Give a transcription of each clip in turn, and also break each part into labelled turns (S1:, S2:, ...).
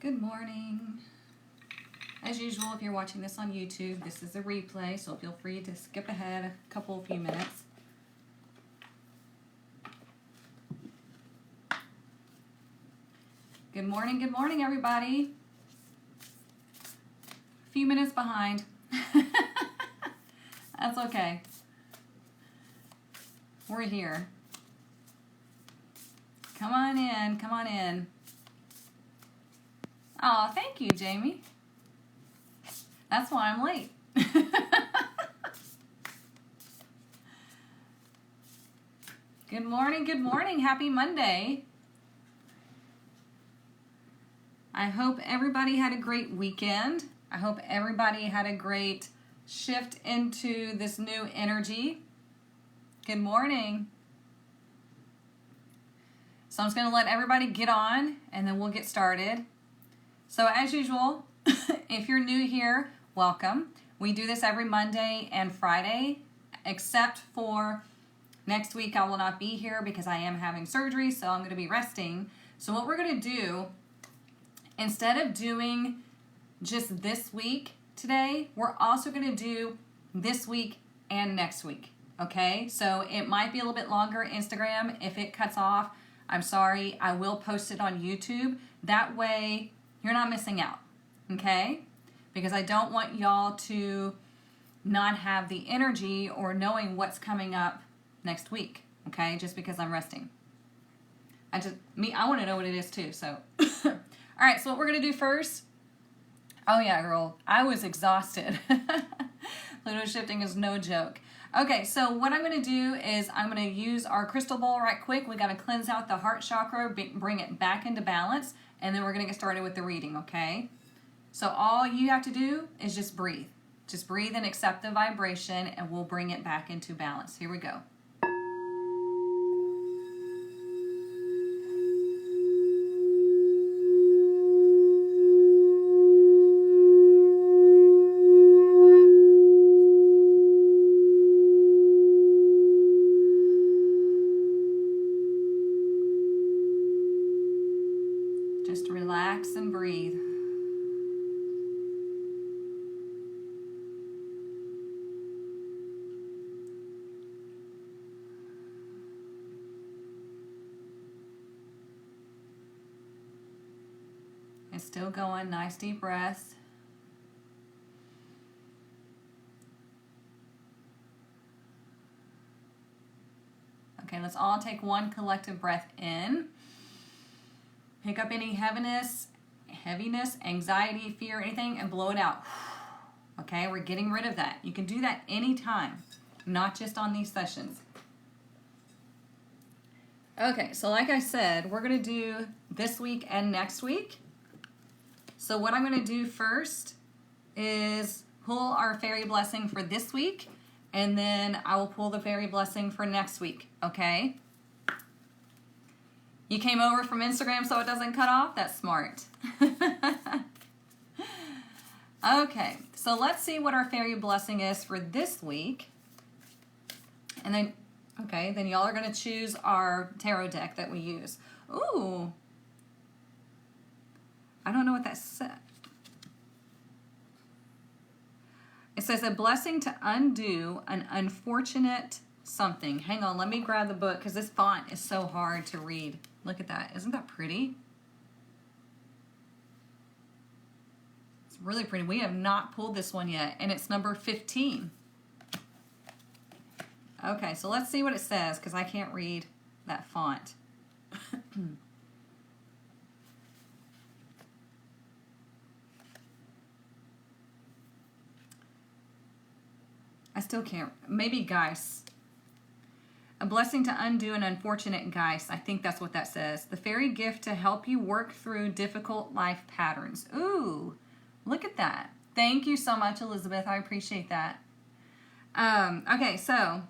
S1: Good morning. As usual, if you're watching this on YouTube, this is a replay, so feel free to skip ahead a few minutes. Good morning, everybody. A few minutes behind. That's okay. We're here. Come on in, come on in. Oh, thank you, Jamie. That's why I'm late. Good morning. Happy Monday. I hope everybody had a great weekend. I hope everybody had a great shift into this new energy. Good morning. So I'm just going to let everybody get on and then we'll get started. So as usual, if you're new here, welcome. We do this every Monday and Friday, except for next week I will not be here because I am having surgery, so I'm going to be resting. So what we're going to do, instead of doing just this week today, we're also going to do this week and next week, okay? So it might be a little bit longer Instagram. If it cuts off, I'm sorry. I will post it on YouTube. That way you're not missing out, okay? Because I don't want y'all to not have the energy or knowing what's coming up next week, okay? Just because I'm resting. I want to know what it is too, so. All right, so what we're going to do first. Oh yeah, girl, I was exhausted. Pluto shifting is no joke. Okay, so what I'm going to do is I'm going to use our crystal ball right quick. We got to cleanse out the heart chakra, bring it back into balance, and then we're going to get started with the reading, okay? So all you have to do is just breathe. Just breathe and accept the vibration, and we'll bring it back into balance. Here we go. Just relax and breathe. It's still going. Nice deep breaths. Okay, let's all take one collective breath in. Pick up any heaviness, anxiety, fear, anything, and blow it out. Okay, we're getting rid of that. You can do that anytime, not just on these sessions. Okay, so like I said, we're going to do this week and next week. So what I'm going to do first is pull our fairy blessing for this week, and then I will pull the fairy blessing for next week, okay? You came over from Instagram so it doesn't cut off? That's smart. Okay, so let's see what our fairy blessing is for this week. And then, okay, then y'all are going to choose our tarot deck that we use. Ooh. I don't know what that said. It says a blessing to undo an unfortunate something. Hang on, let me grab the book because this font is so hard to read. Look at that. Isn't that pretty? It's really pretty. We have not pulled this one yet, and it's number 15. Okay, so let's see what it says because I can't read that font. I still can't. Maybe Geist. A blessing to undo an unfortunate Geist. I think that's what that says. The fairy gift to help you work through difficult life patterns. Ooh, look at that. Thank you so much, Elizabeth. I appreciate that. Okay, so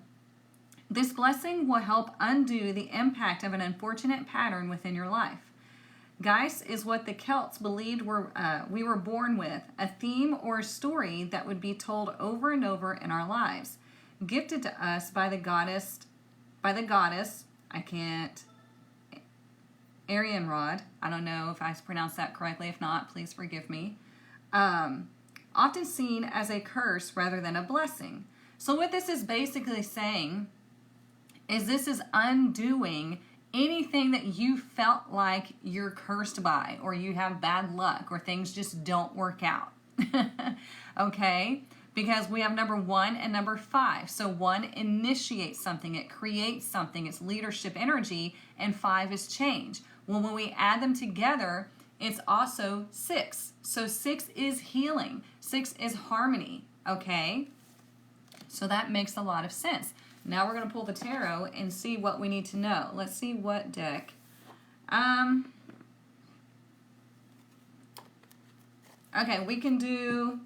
S1: this blessing will help undo the impact of an unfortunate pattern within your life. Geist is what the Celts believed we were born with, a theme or a story that would be told over and over in our lives, gifted to us by the goddess, Arianrod, I don't know if I pronounced that correctly. If not, please forgive me. Often seen as a curse rather than a blessing. So what this is basically saying is this is undoing anything that you felt like you're cursed by, or you have bad luck, or things just don't work out. Okay? Because we have number 1 and number 5. So 1 initiates something, it creates something, it's leadership energy, and 5 is change. Well, when we add them together, it's also 6. So 6 is healing, 6 is harmony, okay? So that makes a lot of sense. Now we're going to pull the tarot and see what we need to know. Let's see what deck. Okay, we can do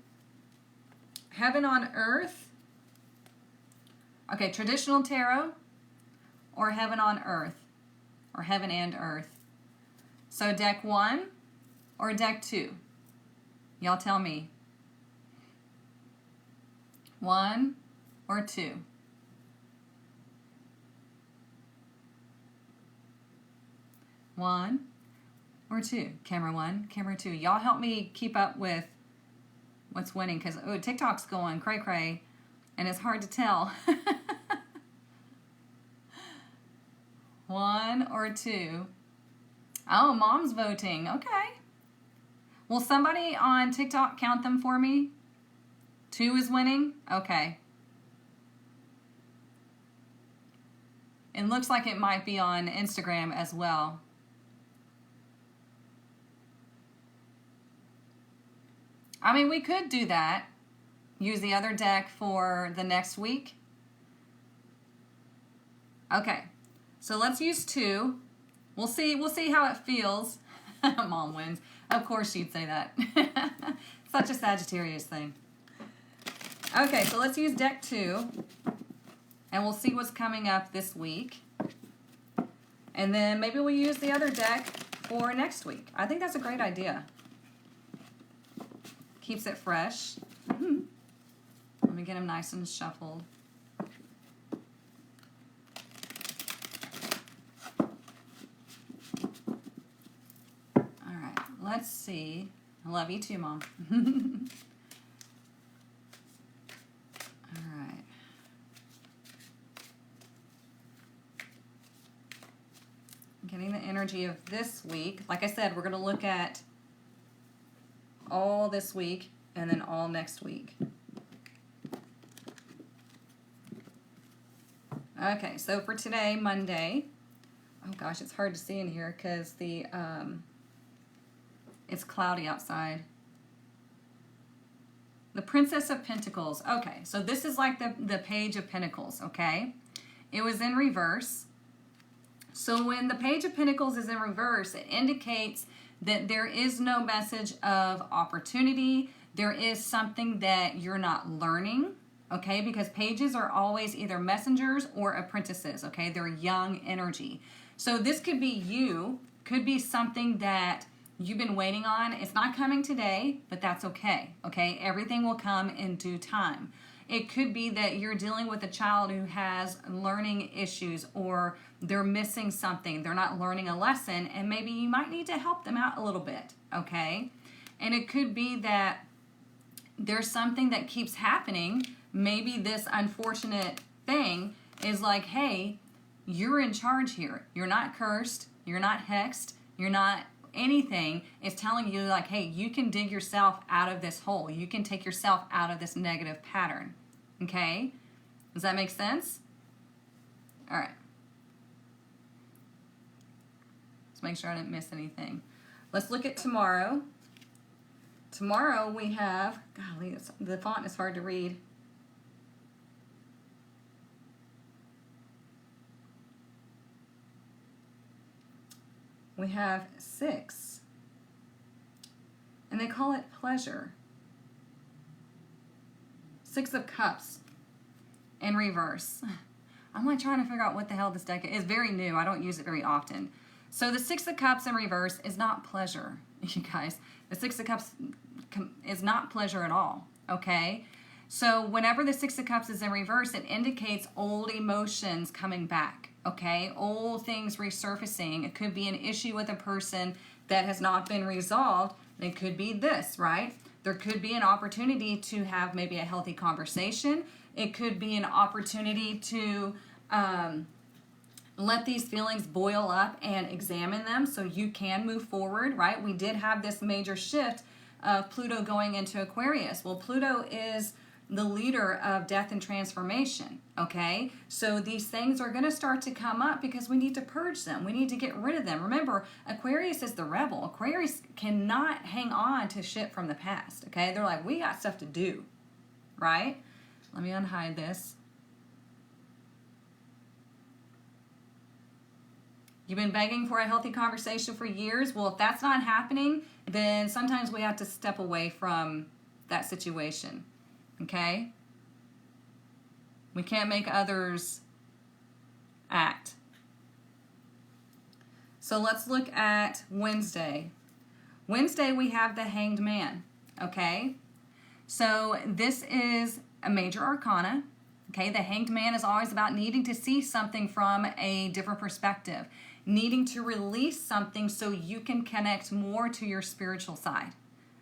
S1: Heaven on Earth. Okay, traditional tarot, or Heaven on Earth, or Heaven and Earth. So deck 1 or deck 2? Y'all tell me. 1 or 2? One or 2? Camera 1, camera 2. Y'all help me keep up with what's winning, because TikTok's going cray cray and it's hard to tell. 1 or 2? Oh, Mom's voting. Okay. Will somebody on TikTok count them for me? 2 is winning? Okay. It looks like it might be on Instagram as well. I mean, we could do that. Use the other deck for the next week. Okay. So let's use 2. We'll see how it feels. Mom wins. Of course she'd say that. Such a Sagittarius thing. Okay, so let's use deck 2. And we'll see what's coming up this week. And then maybe we'll use the other deck for next week. I think that's a great idea. Keeps it fresh. Let me get them nice and shuffled. All right, let's see. I love you too, Mom. All right. Getting the energy of this week. Like I said, we're going to look at all this week and then all next week. Okay, so for today, Monday, oh gosh, it's hard to see in here because the it's cloudy outside. The Princess of Pentacles. Okay, so this is like the Page of Pentacles, okay? It was in reverse. So when the Page of Pentacles is in reverse, it indicates that there is no message of opportunity. There is something that you're not learning, okay? Because pages are always either messengers or apprentices, okay? They're young energy. So this could be you, could be something that you've been waiting on. It's not coming today, but that's okay, okay? Everything will come in due time. It could be that you're dealing with a child who has learning issues, or they're missing something. They're not learning a lesson, and maybe you might need to help them out a little bit, okay? And it could be that there's something that keeps happening. Maybe this unfortunate thing is like, hey, you're in charge here. You're not cursed. You're not hexed. You're not anything. It's telling you like, hey, you can dig yourself out of this hole. You can take yourself out of this negative pattern. Okay? Does that make sense? All right. Let's make sure I didn't miss anything. Let's look at tomorrow. Tomorrow we have, golly, the font is hard to read. We have 6. And they call it pleasure. 6 of Cups in reverse. I'm like trying to figure out what the hell this deck is. It's very new. I don't use it very often. So the 6 of Cups in reverse is not pleasure, you guys. The 6 of Cups is not pleasure at all, okay? So whenever the 6 of Cups is in reverse, it indicates old emotions coming back, okay? Old things resurfacing. It could be an issue with a person that has not been resolved. It could be this, right? There could be an opportunity to have maybe a healthy conversation. It could be an opportunity to let these feelings boil up and examine them so you can move forward, right? We did have this major shift of Pluto going into Aquarius. Well, Pluto is the leader of death and transformation, okay? So these things are going to start to come up because we need to purge them. We need to get rid of them. Remember, Aquarius is the rebel. Aquarius cannot hang on to shit from the past, okay? They're like, we got stuff to do, right? Let me unhide this. You've been begging for a healthy conversation for years. Well, if that's not happening, then sometimes we have to step away from that situation. Okay? We can't make others act. So let's look at Wednesday. Wednesday, we have the Hanged Man. Okay? So this is a major arcana. Okay? The Hanged Man is always about needing to see something from a different perspective, needing to release something so you can connect more to your spiritual side,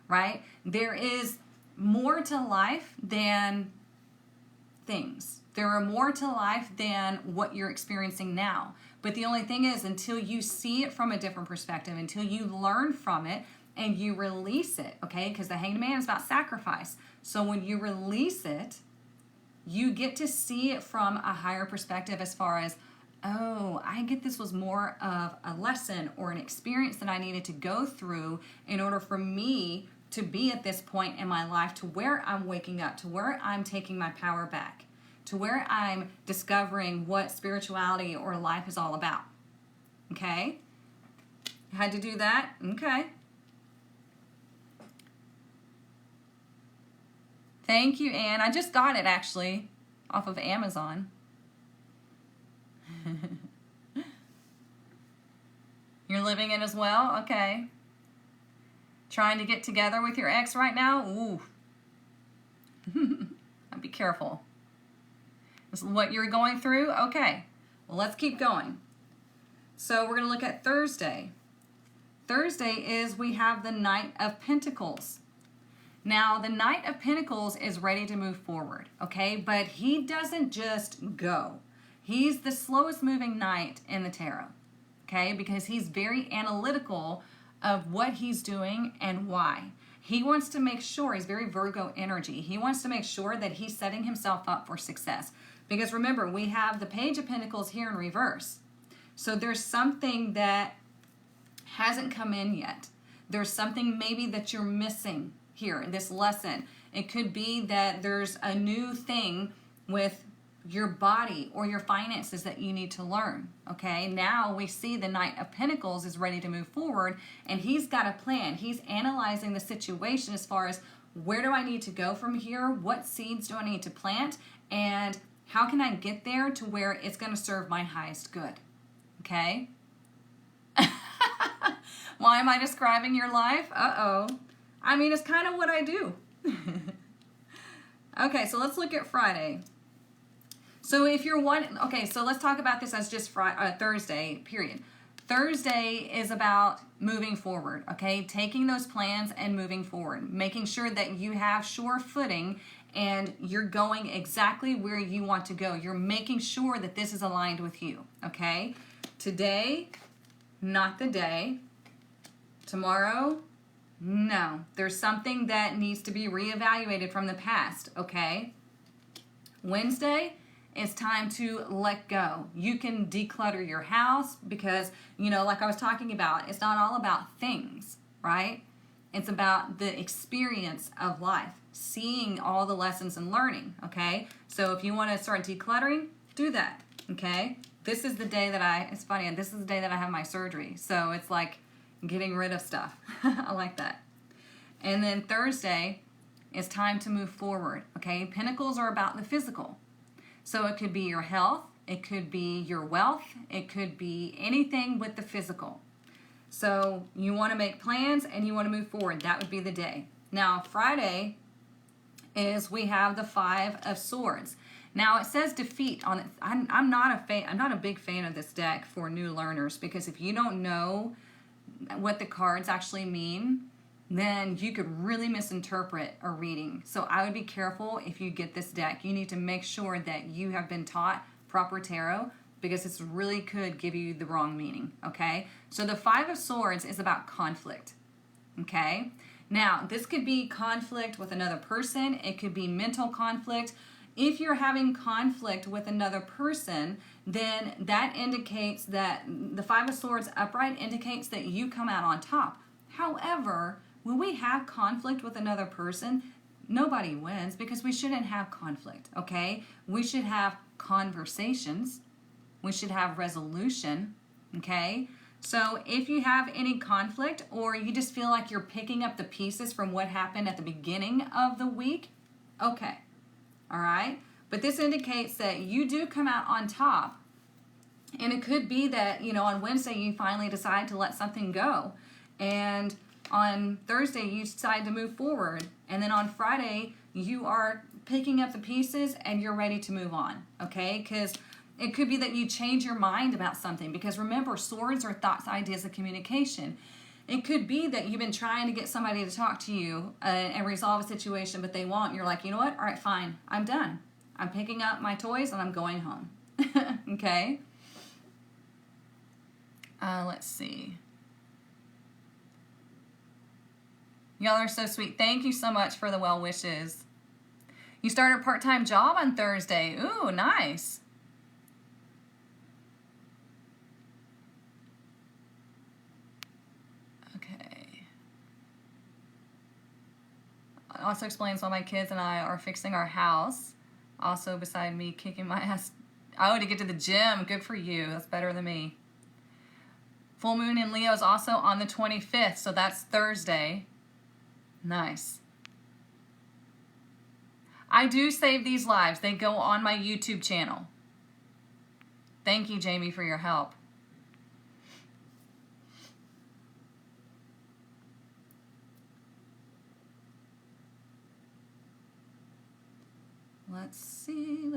S1: right? There is more to life than things. There are more to life than what you're experiencing now. But the only thing is, until you see it from a different perspective, until you learn from it and you release it, okay? Because the Hanged Man is about sacrifice. So when you release it, you get to see it from a higher perspective as far as, oh, I get this was more of a lesson or an experience that I needed to go through in order for me to be at this point in my life to where I'm waking up, to where I'm taking my power back, to where I'm discovering what spirituality or life is all about. Okay? Had to do that? Okay. Thank you, Anne. I just got it, actually, off of Amazon. You're living it as well? Okay. Trying to get together with your ex right now? Ooh. Be careful. This is what you're going through? Okay. Well, let's keep going. So we're going to look at Thursday. Thursday is we have the Knight of Pentacles. Now, the Knight of Pentacles is ready to move forward, okay? But he doesn't just go. He's the slowest moving knight in the tarot, okay? Because he's very analytical of what he's doing and why. He wants to make sure, he's very Virgo energy. He wants to make sure that he's setting himself up for success. Because remember, we have the Page of Pentacles here in reverse. So there's something that hasn't come in yet. There's something maybe that you're missing here in this lesson. It could be that there's a new thing with your body or your finances that you need to learn, okay? Now we see the Knight of Pentacles is ready to move forward, and he's got a plan. He's analyzing the situation as far as, where do I need to go from here? What seeds do I need to plant? And how can I get there to where it's going to serve my highest good, okay? Why am I describing your life? Uh-oh. I mean, it's kind of what I do. Okay, so let's look at Friday. So if you're okay, so let's talk about this as just Thursday, period. Thursday is about moving forward, okay? Taking those plans and moving forward. Making sure that you have sure footing and you're going exactly where you want to go. You're making sure that this is aligned with you, okay? Today, not the day. Tomorrow, no. There's something that needs to be reevaluated from the past, okay? Wednesday, it's time to let go. You can declutter your house because, you know, like I was talking about, it's not all about things, right? It's about the experience of life, seeing all the lessons and learning, okay? So if you want to start decluttering, do that, okay? This is the day that it's funny, and this is the day that I have my surgery. So it's like getting rid of stuff. I like that. And then Thursday, it's time to move forward, okay? Pentacles are about the physical. So it could be your health, it could be your wealth, it could be anything with the physical. So you want to make plans and you want to move forward. That would be the day. Now, Friday is we have the Five of Swords. Now it says defeat on it. I'm not a big fan of this deck for new learners, because if you don't know what the cards actually mean, then you could really misinterpret a reading. So I would be careful if you get this deck. You need to make sure that you have been taught proper tarot, because this really could give you the wrong meaning, okay? So the Five of Swords is about conflict, okay? Now, this could be conflict with another person. It could be mental conflict. If you're having conflict with another person, then that indicates that the Five of Swords upright indicates that you come out on top. However, when we have conflict with another person, nobody wins, because we shouldn't have conflict, okay? We should have conversations. We should have resolution, okay? So if you have any conflict, or you just feel like you're picking up the pieces from what happened at the beginning of the week, okay, all right? But this indicates that you do come out on top. And it could be that, on Wednesday you finally decide to let something go. And on Thursday you decide to move forward. And then on Friday you are picking up the pieces and you're ready to move on, okay? Because it could be that you change your mind about something, because remember, swords are thoughts, ideas, and communication. It could be that you've been trying to get somebody to talk to you and resolve a situation, but they won't. You're like, you know what? All right, fine. I'm done. I'm picking up my toys and I'm going home. Okay? Let's see. Y'all are so sweet. Thank you so much for the well wishes. You started a part-time job on Thursday. Ooh, nice. Also explains why my kids and I are fixing our house. Also, beside me kicking my ass. Oh, to get to the gym. Good for you. That's better than me. Full moon in Leo is also on the 25th, so that's Thursday. Nice. I do save these lives. They go on my YouTube channel. Thank you, Jamie, for your help. Let's see.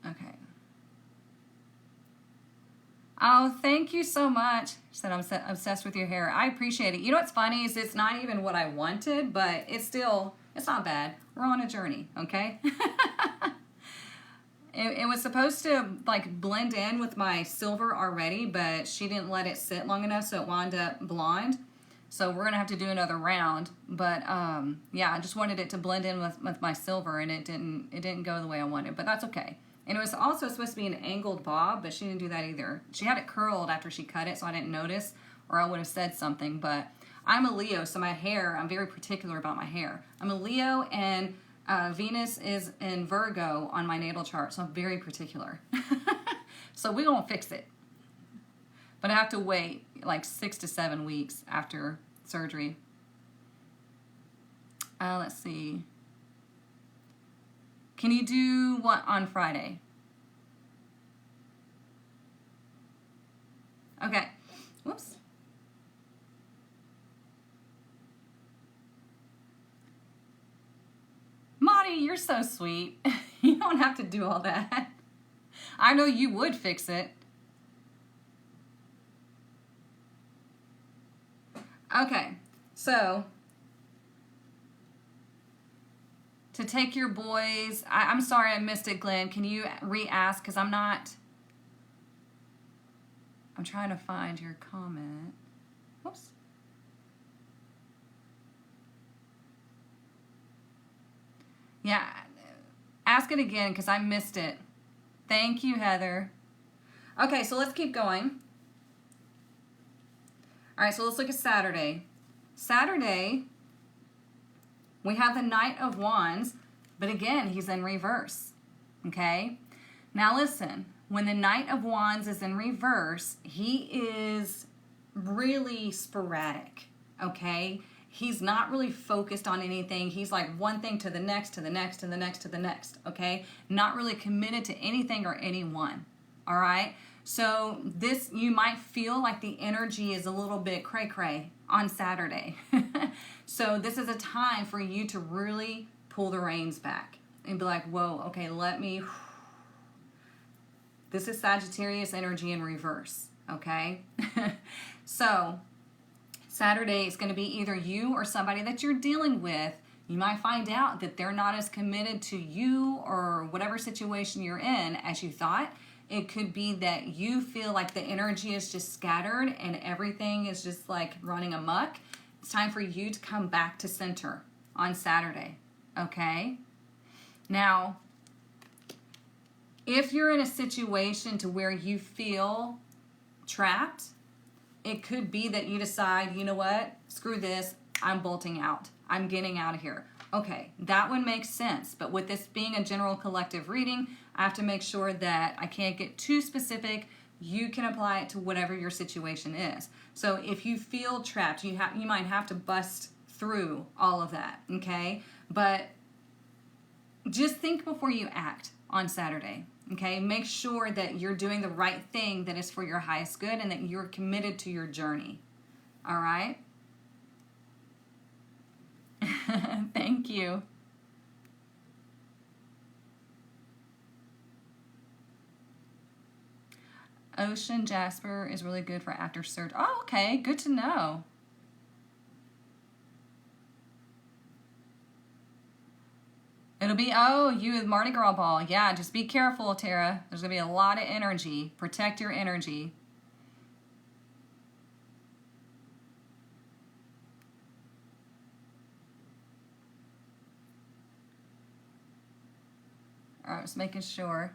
S1: Okay. Oh, thank you so much. She said, I'm obsessed with your hair. I appreciate it. You know what's funny is it's not even what I wanted, but it's not bad. We're on a journey, okay? It was supposed to like blend in with my silver already, but she didn't let it sit long enough, so it wound up blonde. So we're gonna have to do another round. But yeah, I just wanted it to blend in with my silver, and it didn't go the way I wanted, but that's okay. And it was also supposed to be an angled bob, but she didn't do that either. She had it curled after she cut it, so I didn't notice, or I would have said something. But I'm a Leo, so my hair, I'm very particular about my hair. I'm a Leo, and Venus is in Virgo on my natal chart, so I'm very particular. So we're going to fix it. But I have to wait like 6 to 7 weeks after surgery. Let's see. Can you do what on Friday? Okay. Whoops. Monty, you're so sweet. You don't have to do all that. I know you would fix it. Okay, so to take your boys, I'm sorry I missed it, Glenn. Can you re-ask? Because I'm trying to find your comment. Whoops. Yeah, ask it again because I missed it. Thank you, Heather. Okay, so let's keep going. All right, so let's look at Saturday. Saturday, we have the Knight of Wands, but again, he's in reverse, okay? Now listen, when the Knight of Wands is in reverse, he is really sporadic, okay? He's not really focused on anything. He's like one thing to the next, to the next, to the next, to the next, okay? Not really committed to anything or anyone, all right? So this, you might feel like the energy is a little bit cray-cray on Saturday. So this is a time for you to really pull the reins back and be like, whoa, okay, this is Sagittarius energy in reverse, okay? So Saturday is going to be either you or somebody that you're dealing with. You might find out that they're not as committed to you or whatever situation you're in as you thought. It could be that you feel like the energy is just scattered and everything is just like running amok. It's time for you to come back to center on Saturday, okay? Now, if you're in a situation to where you feel trapped, it could be that you decide, you know what, screw this, I'm bolting out. I'm getting out of here. Okay, that one makes sense. But with this being a general collective reading, I have to make sure that I can't get too specific. You can apply it to whatever your situation is. So if you feel trapped, you might have to bust through all of that, okay? But just think before you act on Saturday, okay? Make sure that you're doing the right thing that is for your highest good and that you're committed to your journey, all right? Thank you. Ocean jasper is really good for after surgery. Oh, okay. Good to know. It'll be, oh, you with Mardi Gras ball. Yeah, just be careful, Tara. There's going to be a lot of energy. Protect your energy. All right, just making sure.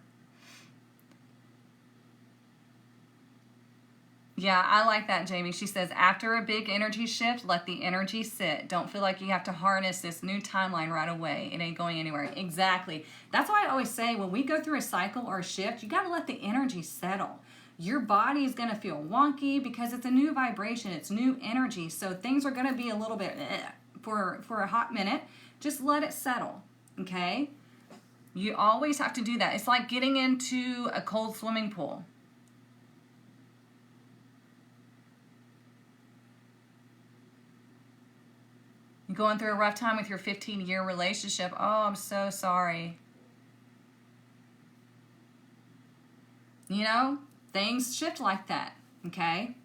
S1: Yeah, I like that, Jamie. She says, after a big energy shift, let the energy sit. Don't feel like you have to harness this new timeline right away. It ain't going anywhere. Exactly. That's why I always say when we go through a cycle or a shift, you got to let the energy settle. Your body is going to feel wonky because it's a new vibration. It's new energy. So things are going to be a little bit for a hot minute. Just let it settle, okay? You always have to do that. It's like getting into a cold swimming pool. You're going through a rough time with your 15-year relationship. Oh, I'm so sorry. You know, things shift like that, okay?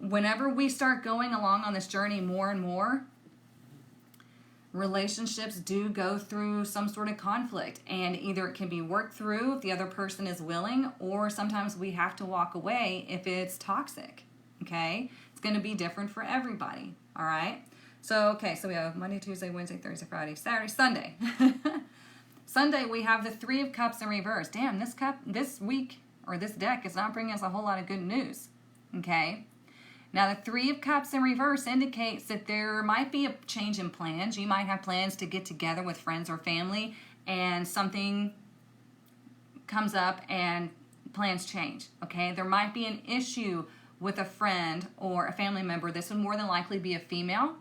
S1: Whenever we start going along on this journey more and more, relationships do go through some sort of conflict, and either it can be worked through if the other person is willing, or sometimes we have to walk away if it's toxic, okay? It's going to be different for everybody, all right? So, okay, so we have Monday, Tuesday, Wednesday, Thursday, Friday, Saturday, Sunday. Sunday, we have the Three of Cups in reverse. Damn, this week, or this deck is not bringing us a whole lot of good news, okay? Now, the Three of Cups in reverse indicates that there might be a change in plans. You might have plans to get together with friends or family, and something comes up and plans change, okay? There might be an issue with a friend or a family member. This would more than likely be a female,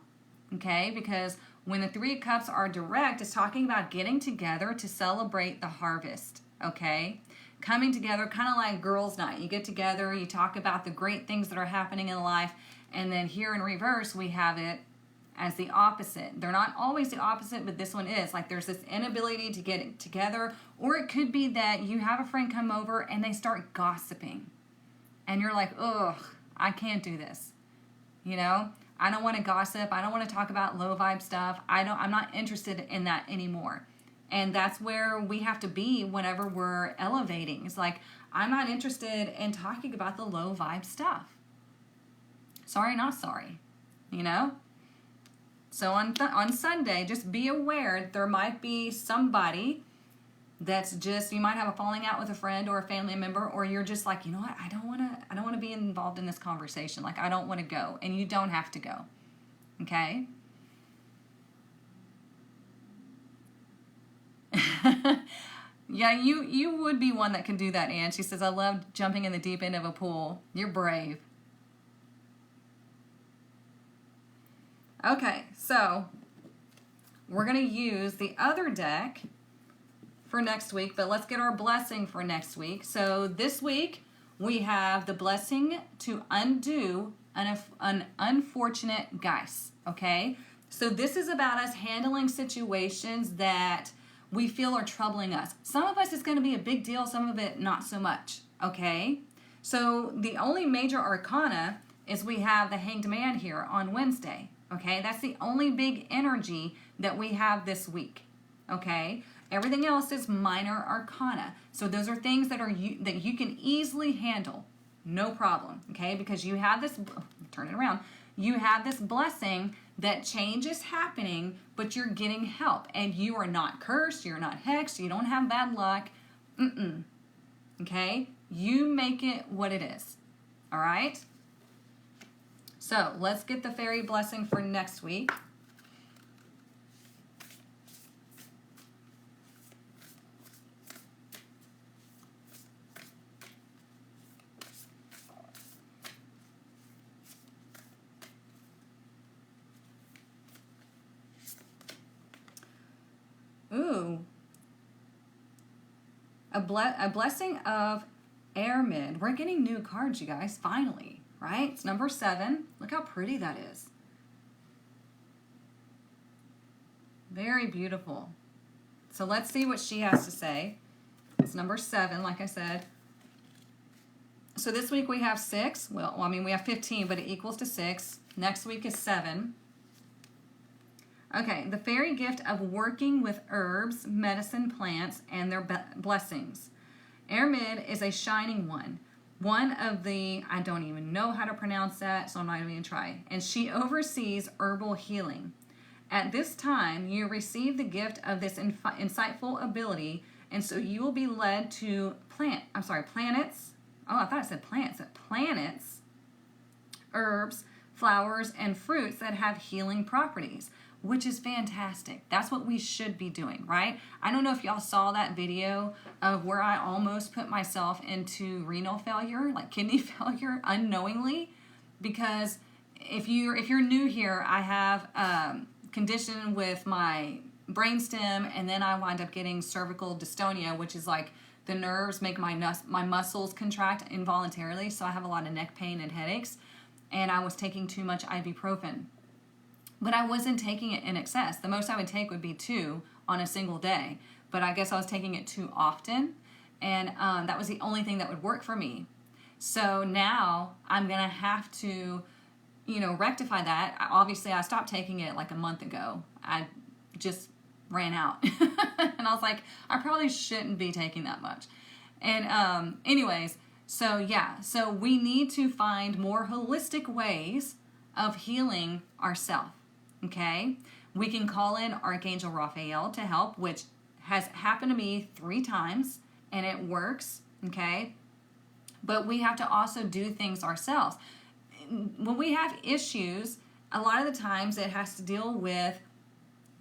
S1: okay? Because when the Three of Cups are direct, it's talking about getting together to celebrate the harvest, okay? Coming together, kind of like girls' night. You get together, you talk about the great things that are happening in life, and then here in reverse, we have it as the opposite. They're not always the opposite, but this one is. Like there's this inability to get it together, or it could be that you have a friend come over and they start gossiping, and you're like, ugh, I can't do this, you know? I don't want to gossip. I don't want to talk about low vibe stuff. I'm not interested in that anymore. And that's where we have to be whenever we're elevating. It's like, I'm not interested in talking about the low vibe stuff. Sorry, not sorry, you know? So on Sunday, just be aware there might be somebody that's just, you might have a falling out with a friend or a family member, or you're just like, you know what, I don't want to be involved in this conversation. Like, I don't want to go, and you don't have to go, okay? Yeah, you would be one that can do that, Anne. She says, I love jumping in the deep end of a pool. You're brave. Okay, so we're going to use the other deck for next week, but let's get our blessing for next week. So this week, we have the blessing to undo an unfortunate guise, okay? So this is about us handling situations that we feel are troubling us. Some of us it's going to be a big deal, some of it not so much, okay? So the only major arcana is we have the Hanged Man here on Wednesday, okay? That's the only big energy that we have this week, okay? Everything else is minor arcana. So those are things that you can easily handle, no problem, okay? Because you have this, turn it around, you have this blessing that change is happening, but you're getting help. And you are not cursed, you're not hexed, you don't have bad luck, okay? You make it what it is, all right? So let's get the fairy blessing for next week. Ooh, a blessing of airmen. We're getting new cards, you guys, finally, right? It's number 7. Look how pretty that is. Very beautiful. So let's see what she has to say. It's number 7, like I said. So this week we have 6. Well, I mean, we have 15, but it equals to 6. Next week is 7. Okay, the fairy gift of working with herbs, medicine plants, and their blessings. Ermid is a shining one. One of the, I don't even know how to pronounce that, so I'm not even going to try. And she oversees herbal healing. At this time, you receive the gift of this insightful ability, and so you will be led to planets. Oh, I thought it said plants. Planets, herbs, flowers, and fruits that have healing properties, which is fantastic. That's what we should be doing, right? I don't know if y'all saw that video of where I almost put myself into renal failure, like kidney failure, unknowingly, because if you're new here, I have condition with my brainstem, and then I wind up getting cervical dystonia, which is like the nerves make my muscles contract involuntarily, so I have a lot of neck pain and headaches, and I was taking too much ibuprofen. But I wasn't taking it in excess. The most I would take would be 2 on a single day. But I guess I was taking it too often. And that was the only thing that would work for me. So now I'm going to have to, rectify that. Obviously, I stopped taking it like a month ago. I just ran out. And I was like, I probably shouldn't be taking that much. And anyways, so yeah. So we need to find more holistic ways of healing ourselves. Okay, we can call in Archangel Raphael to help, which has happened to me 3 times, and it works, okay? But we have to also do things ourselves. When we have issues, a lot of the times it has to deal with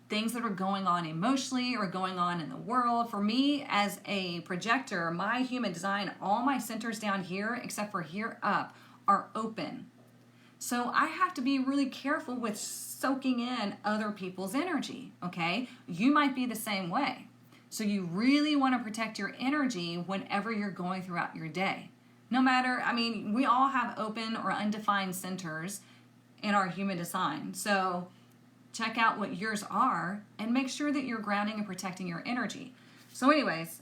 S1: things that are going on emotionally or going on in the world. For me, as a projector, my human design, all my centers down here, except for here up, are open. So I have to be really careful with soaking in other people's energy, okay? You might be the same way. So you really want to protect your energy whenever you're going throughout your day. No matter, we all have open or undefined centers in our human design. So check out what yours are and make sure that you're grounding and protecting your energy. So anyways,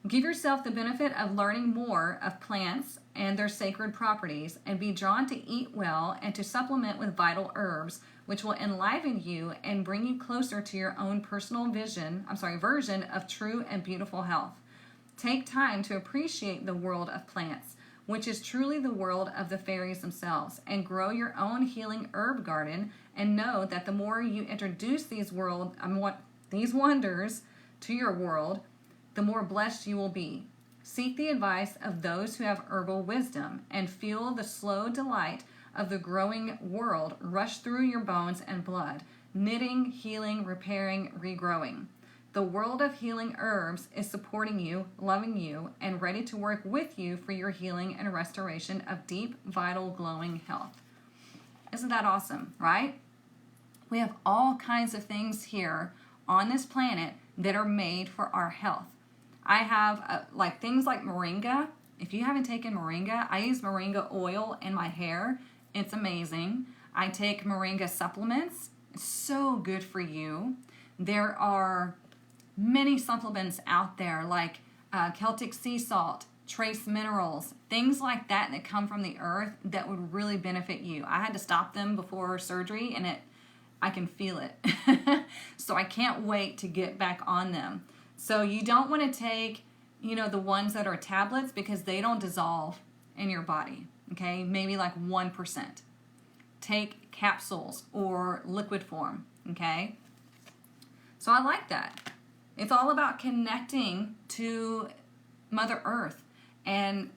S1: give yourself the benefit of learning more of plants and their sacred properties, and be drawn to eat well and to supplement with vital herbs, which will enliven you and bring you closer to your own personal version of true and beautiful health. Take time to appreciate the world of plants, which is truly the world of the fairies themselves, and grow your own healing herb garden, and know that the more you introduce these wonders to your world, the more blessed you will be. Seek the advice of those who have herbal wisdom, and feel the slow delight of the growing world rush through your bones and blood, knitting, healing, repairing, regrowing. The world of healing herbs is supporting you, loving you, and ready to work with you for your healing and restoration of deep, vital, glowing health. Isn't that awesome, right? We have all kinds of things here on this planet that are made for our health. I have like things like moringa. If you haven't taken moringa, I use moringa oil in my hair. It's amazing. I take moringa supplements. It's so good for you. There are many supplements out there like Celtic sea salt, trace minerals, things like that that come from the earth that would really benefit you. I had to stop them before surgery, and I can feel it. So I can't wait to get back on them. So you don't want to take, the ones that are tablets because they don't dissolve in your body. Okay, maybe like 1%. Take capsules or liquid form. Okay, so I like that. It's all about connecting to Mother Earth and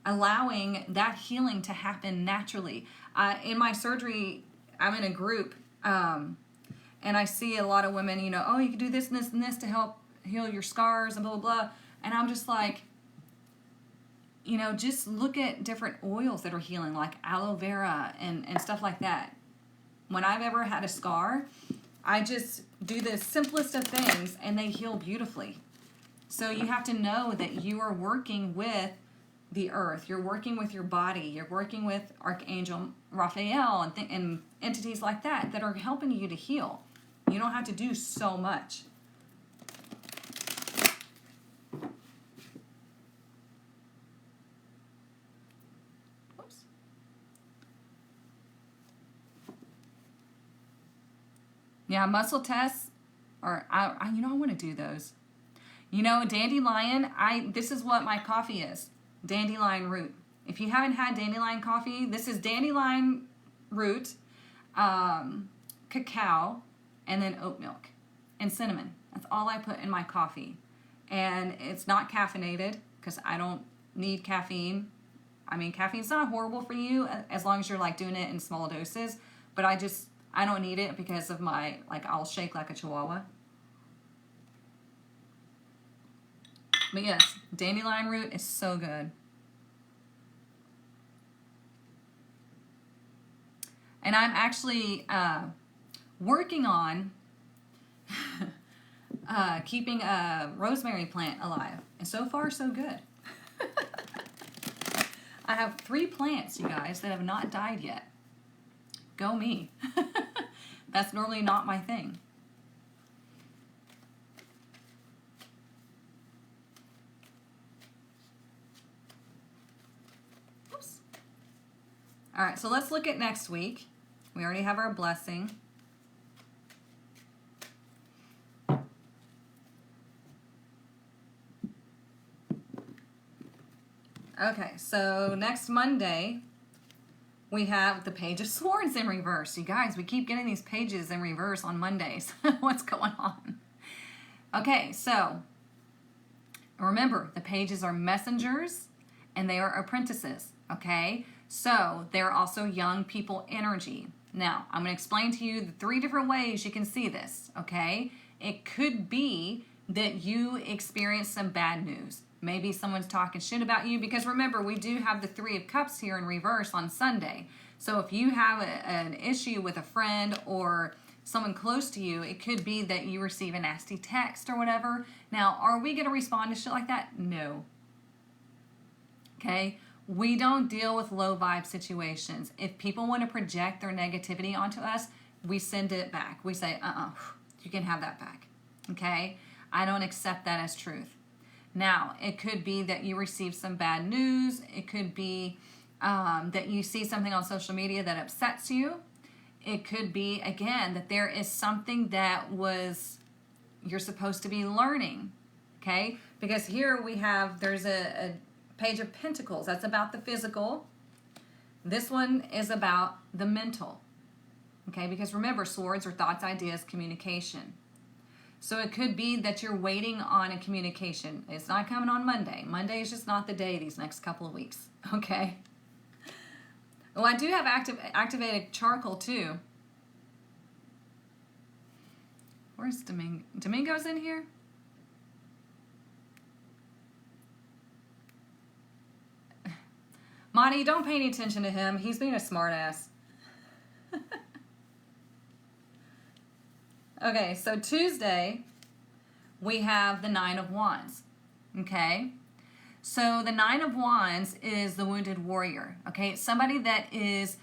S1: allowing that healing to happen naturally. In my surgery, I'm in a group, and I see a lot of women, you can do this and this and this to help heal your scars and blah, blah, blah. And I'm just like, just look at different oils that are healing, like aloe vera and stuff like that. When I've ever had a scar, I just do the simplest of things and they heal beautifully. So you have to know that you are working with the earth. You're working with your body. You're working with Archangel Raphael and entities like that are helping you to heal. You don't have to do so much. Whoops. Yeah, muscle tests I want to do those. Dandelion, this is what my coffee is. Dandelion root. If you haven't had dandelion coffee, this is dandelion root, cacao, and then oat milk and cinnamon. That's all I put in my coffee. And it's not caffeinated because I don't need caffeine. I mean, caffeine's not horrible for you as long as you're like doing it in small doses. But I don't need it because of my, I'll shake like a chihuahua. But yes, dandelion root is so good. And I'm actually working on keeping a rosemary plant alive. And so far, so good. I have 3 plants, you guys, that have not died yet. Go me. That's normally not my thing. Oops. All right, so let's look at next week. We already have our blessing. Okay, so next Monday, we have the Page of Swords in reverse. You guys, we keep getting these pages in reverse on Mondays. What's going on? Okay, so remember, the pages are messengers and they are apprentices, okay? So they're also young people energy. Now, I'm going to explain to you the 3 different ways you can see this, okay? It could be that you experience some bad news. Maybe someone's talking shit about you because remember, we do have the 3 of Cups here in reverse on Sunday. So if you have an issue with a friend or someone close to you, it could be that you receive a nasty text or whatever. Now, are we going to respond to shit like that? No. Okay? We don't deal with low vibe situations. If people want to project their negativity onto us, we send it back. We say, you can have that back. Okay? I don't accept that as truth. Now, it could be that you receive some bad news. It could be that you see something on social media that upsets you. It could be, again, that there is something that you're supposed to be learning, okay? Because here there's a Page of Pentacles. That's about the physical. This one is about the mental, okay? Because remember, swords are thoughts, ideas, communication. So it could be that you're waiting on a communication. It's not coming on Monday. Monday is just not the day these next couple of weeks, okay? Well, I do have activated charcoal too. Where's Domingo? Domingo's in here? Monty, don't pay any attention to him. He's being a smartass. Okay, so Tuesday, we have the 9 of Wands. Okay? So the Nine of Wands is the wounded warrior. Okay? It's somebody that is,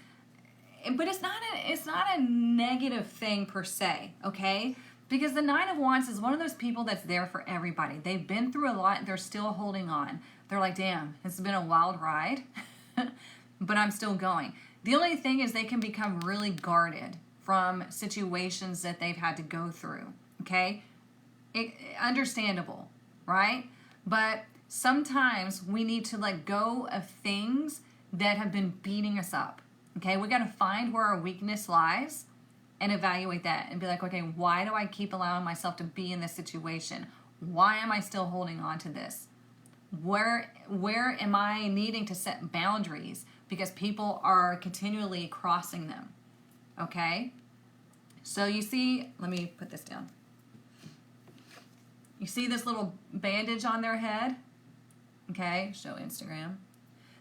S1: but it's not a negative thing per se. Okay? Because the Nine of Wands is one of those people that's there for everybody. They've been through a lot. They're still holding on. They're like, damn, it's been a wild ride, but I'm still going. The only thing is they can become really guarded from situations that they've had to go through. Okay? Understandable, right? But sometimes we need to let go of things that have been beating us up. Okay? We got to find where our weakness lies and evaluate that and be like, okay, why do I keep allowing myself to be in this situation? Why am I still holding on to this? Where am I needing to set boundaries because people are continually crossing them? Okay? So you see, let me put this down. You see this little bandage on their head? Okay, show Instagram.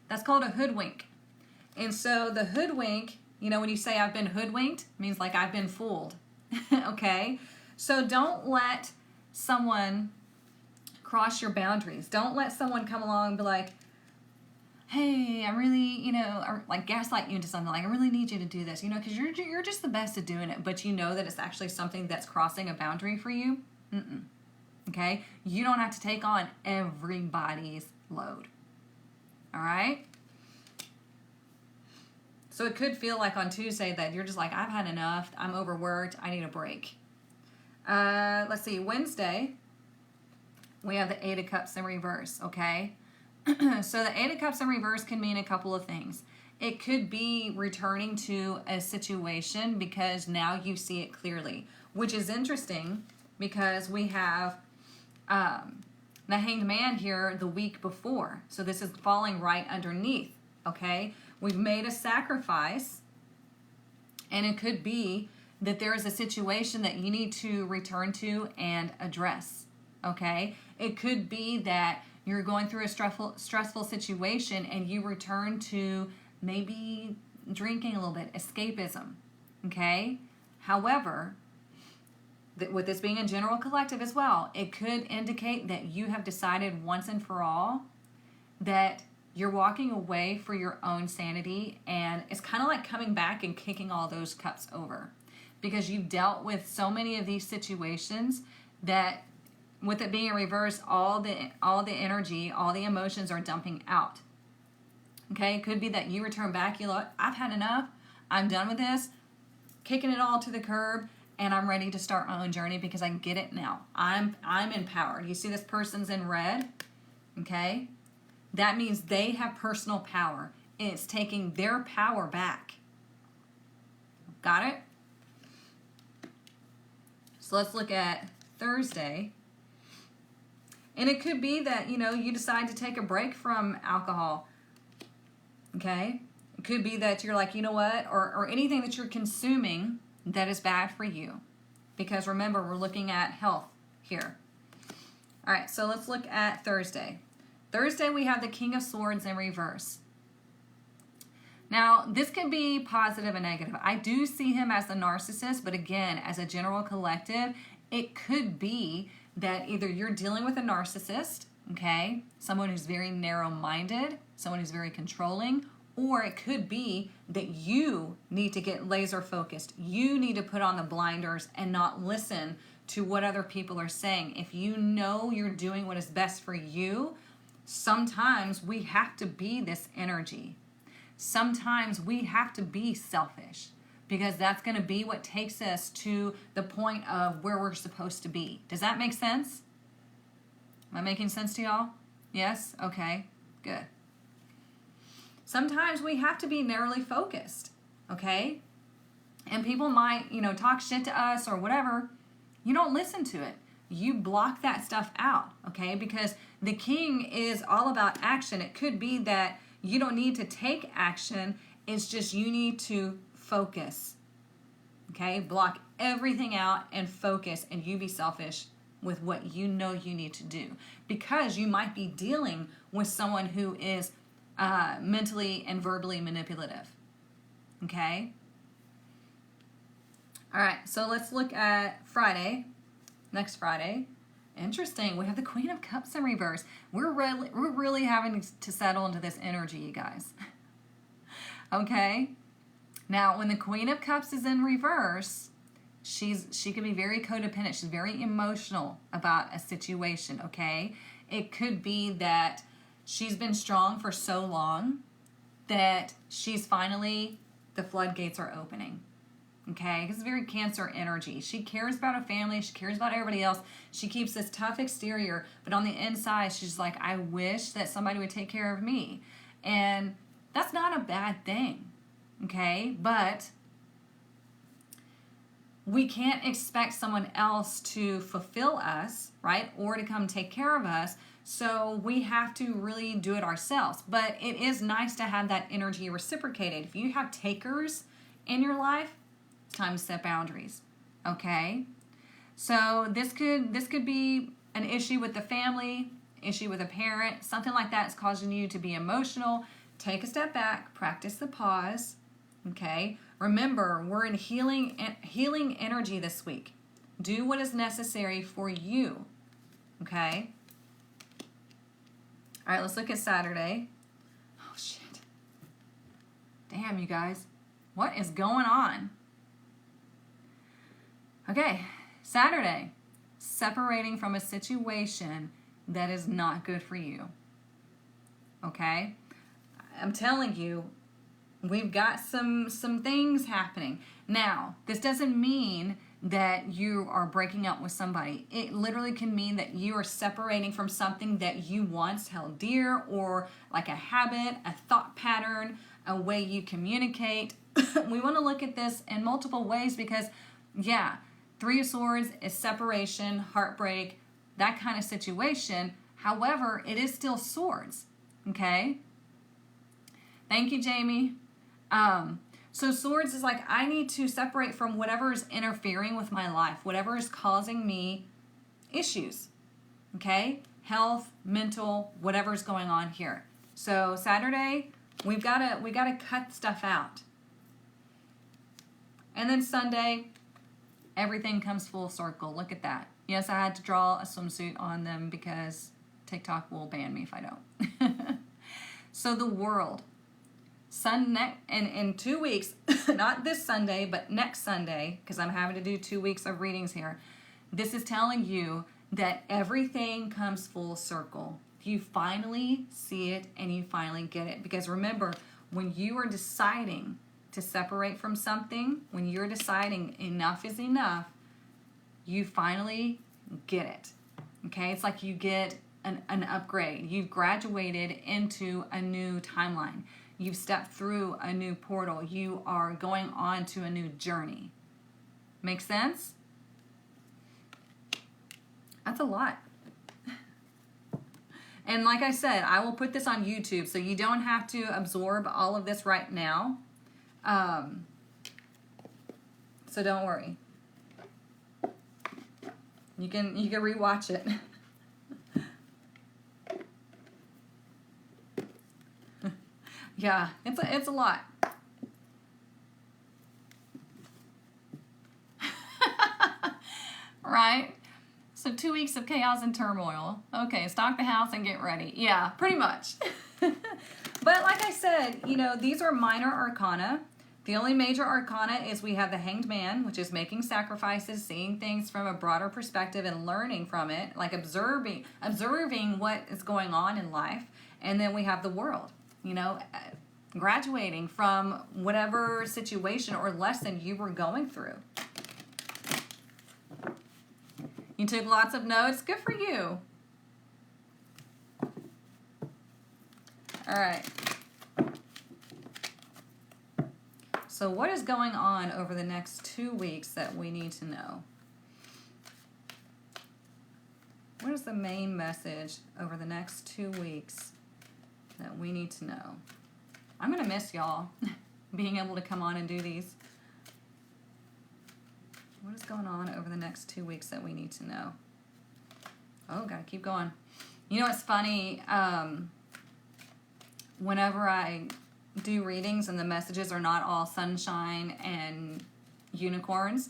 S1: That's called a hoodwink. And so the hoodwink, you know, when you say I've been hoodwinked, means like I've been fooled. Okay? So don't let someone cross your boundaries. Don't let someone come along and be like, hey, I really, you know, or like gaslight you into something. Like, I really need you to do this, you know, because you're just the best at doing it. But you know that it's actually something that's crossing a boundary for you. Okay? You don't have to take on everybody's load. All right? So it could feel like on Tuesday that you're just like, I've had enough. I'm overworked. I need a break. Let's see. Wednesday, we have the Eight of Cups in reverse, okay? So the Eight of Cups in reverse can mean a couple of things. It could be returning to a situation because now you see it clearly, which is interesting because we have the Hanged Man here the week before. So this is falling right underneath, okay? We've made a sacrifice, and it could be that there is a situation that you need to return to and address, okay? It could be that you're going through a stressful situation and you return to maybe drinking a little bit, escapism, okay? However, with this being a general collective as well, it could indicate that you have decided once and for all that you're walking away for your own sanity, and it's kind of like coming back and kicking all those cups over because you've dealt with so many of these situations that with it being in reverse, all the energy, all the emotions are dumping out. Okay, it could be that you return back, you look, I've had enough, I'm done with this, kicking it all to the curb, and I'm ready to start my own journey because I get it now. I'm empowered. You see this person's in red, okay? That means they have personal power. It's taking their power back. Got it? So let's look at Thursday. And it could be that, you know, you decide to take a break from alcohol. Okay? It could be that you're like, you know what? Or anything that you're consuming that is bad for you. Because remember, we're looking at health here. All right, so let's look at Thursday. Thursday, we have the King of Swords in reverse. Now, this can be positive and negative. I do see him as the narcissist, but again, as a general collective, it could be that either you're dealing with a narcissist, okay, someone who's very narrow-minded, someone who's very controlling, or it could be that you need to get laser focused. You need to put on the blinders and not listen to what other people are saying. If you know you're doing what is best for you, sometimes we have to be this energy. Sometimes we have to be selfish because that's going to be what takes us to the point of where we're supposed to be. Does that make sense? Am I making sense to y'all? Yes? Okay, good. Sometimes we have to be narrowly focused, okay? And people might, you know, talk shit to us or whatever. You don't listen to it. You block that stuff out, okay? Because the king is all about action. It could be that you don't need to take action. It's just you need to focus, okay? Block everything out and focus, and you be selfish with what you know you need to do. Because you might be dealing with someone who is mentally and verbally manipulative, okay? All right, so let's look at Friday, next Friday, interesting. We have the Queen of Cups in reverse. We're really having to settle into this energy, you guys. Okay? Now, when the Queen of Cups is in reverse, she can be very codependent. She's very emotional about a situation, okay? It could be that she's been strong for so long that she's finally, the floodgates are opening. Okay, it's very Cancer energy. She cares about her family. She cares about everybody else. She keeps this tough exterior, but on the inside, she's like, I wish that somebody would take care of me. And that's not a bad thing, okay? But we can't expect someone else to fulfill us, right? Or to come take care of us. So we have to really do it ourselves. But it is nice to have that energy reciprocated. If you have takers in your life, it's time to set boundaries, okay? So this could be an issue with the family, issue with a parent, something like that is causing you to be emotional. Take a step back, practice the pause, okay? Remember, we're in healing energy this week. Do what is necessary for you, okay? All right, let's look at Saturday. Oh, shit. Damn, you guys. What is going on? Okay, Saturday, separating from a situation that is not good for you. Okay? I'm telling you, we've got some things happening. Now, this doesn't mean that you are breaking up with somebody. It literally can mean that you are separating from something that you once held dear, or like a habit, a thought pattern, a way you communicate. We want to look at this in multiple ways because, yeah, Three of Swords is separation, heartbreak, that kind of situation. However, it is still swords, okay? Thank you, Jamie. So swords is like, I need to separate from whatever is interfering with my life, whatever is causing me issues, okay? Health, mental, whatever's going on here. So Saturday, we gotta cut stuff out. And then Sunday, everything comes full circle. Look at that. Yes, I had to draw a swimsuit on them because TikTok will ban me if I don't. So the world. In 2 weeks, not this Sunday, but next Sunday, because I'm having to do 2 weeks of readings here, this is telling you that everything comes full circle. You finally see it and you finally get it. Because remember, when you are deciding to separate from something, when you're deciding enough is enough, you finally get it. Okay? It's like you get an upgrade. You've graduated into a new timeline. You've stepped through a new portal. You are going on to a new journey. Make sense? That's a lot. And like I said, I will put this on YouTube, so you don't have to absorb all of this right now. So don't worry. You can rewatch it. Yeah, it's a lot. Right? So 2 weeks of chaos and turmoil. Okay, stock the house and get ready. Yeah, pretty much. But like I said, these are minor arcana. The only major arcana is we have the Hanged Man, which is making sacrifices, seeing things from a broader perspective and learning from it, like observing what is going on in life. And then we have the World, graduating from whatever situation or lesson you were going through. You took lots of notes. Good for you. All right. So what is going on over the next 2 weeks that we need to know? What is the main message over the next 2 weeks that we need to know? I'm going to miss y'all being able to come on and do these. What is going on over the next 2 weeks that we need to know? Oh, gotta keep going. It's funny. Whenever I do readings and the messages are not all sunshine and unicorns,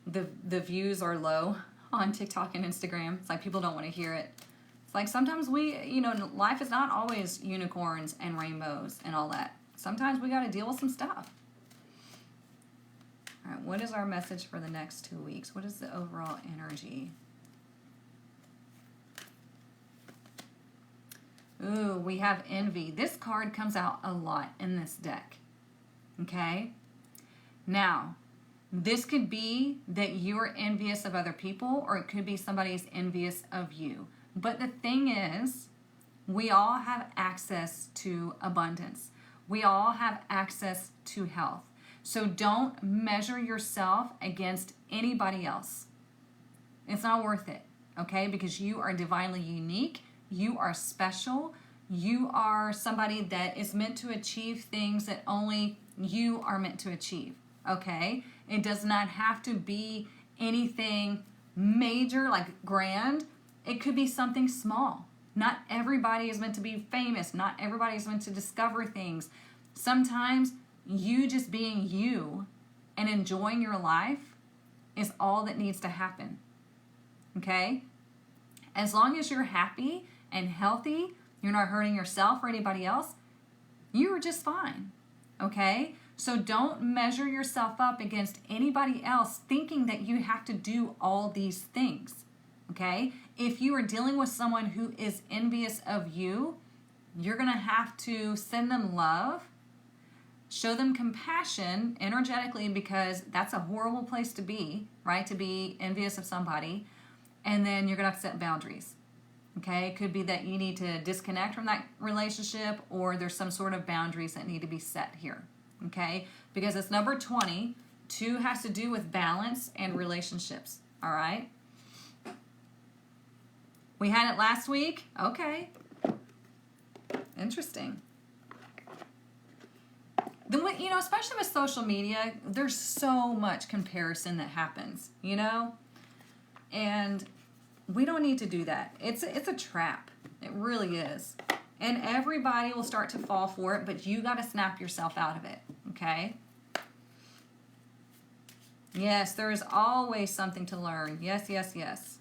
S1: the views are low on TikTok and Instagram. It's like people don't want to hear it. It's like sometimes life is not always unicorns and rainbows and all that. Sometimes we got to deal with some stuff. All right, what is our message for the next 2 weeks? What is the overall energy? Ooh, we have envy. This card comes out a lot in this deck. Okay? Now, this could be that you're envious of other people, or it could be somebody's envious of you. But the thing is, we all have access to abundance. We all have access to health. So don't measure yourself against anybody else. It's not worth it, okay? Because you are divinely unique. You are special. You are somebody that is meant to achieve things that only you are meant to achieve, okay? It does not have to be anything major, like grand. It could be something small. Not everybody is meant to be famous. Not everybody is meant to discover things. Sometimes you just being you and enjoying your life is all that needs to happen, okay? As long as you're happy and healthy, you're not hurting yourself or anybody else, you are just fine, okay? So don't measure yourself up against anybody else thinking that you have to do all these things, okay? If you are dealing with someone who is envious of you, you're going to have to send them love, show them compassion energetically, because that's a horrible place to be, right? To be envious of somebody. And then you're going to have to set boundaries. Okay, it could be that you need to disconnect from that relationship, or there's some sort of boundaries that need to be set here. Okay, because it's number 20. 2 has to do with balance and relationships. All right. We had it last week. Okay. Interesting. Then, especially with social media, there's so much comparison that happens, and we don't need to do that. It's a trap. It really is. And everybody will start to fall for it, but you got to snap yourself out of it, okay? Yes, there is always something to learn. Yes, yes, yes.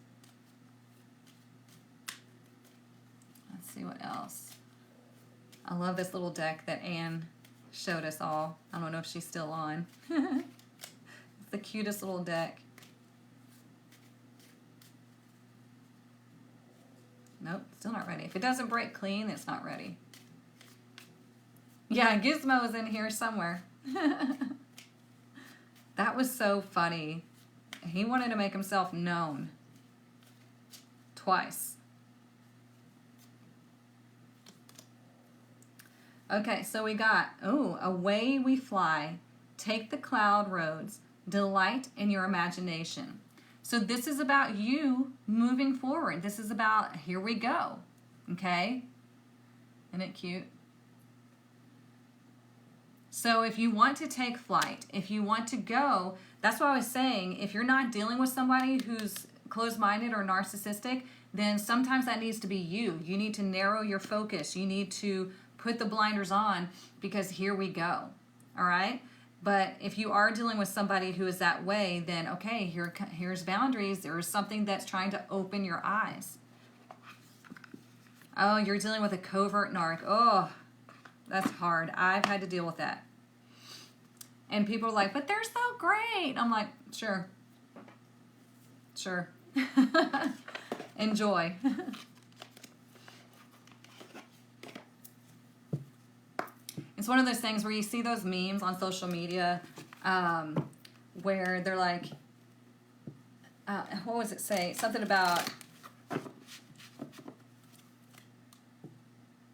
S1: Let's see what else. I love this little deck that Anne showed us all. I don't know if she's still on. It's the cutest little deck. Nope, still not ready. If it doesn't break clean, it's not ready. Yeah, Gizmo's in here somewhere. That was so funny. He wanted to make himself known. Twice. Okay, so we got, away we fly. Take the cloud roads. Delight in your imagination. So this is about you moving forward. This is about, here we go. Okay? Isn't it cute? So if you want to take flight, if you want to go, that's what I was saying. If you're not dealing with somebody who's closed-minded or narcissistic, then sometimes that needs to be you. You need to narrow your focus. You need to put the blinders on, because here we go. All right? But if you are dealing with somebody who is that way, then okay, here's boundaries. There's something that's trying to open your eyes. Oh, you're dealing with a covert narc. Oh, that's hard. I've had to deal with that. And people are like, but they're so great. I'm like, sure. Sure. Enjoy. It's one of those things where you see those memes on social media where they're like, what was it say? Something about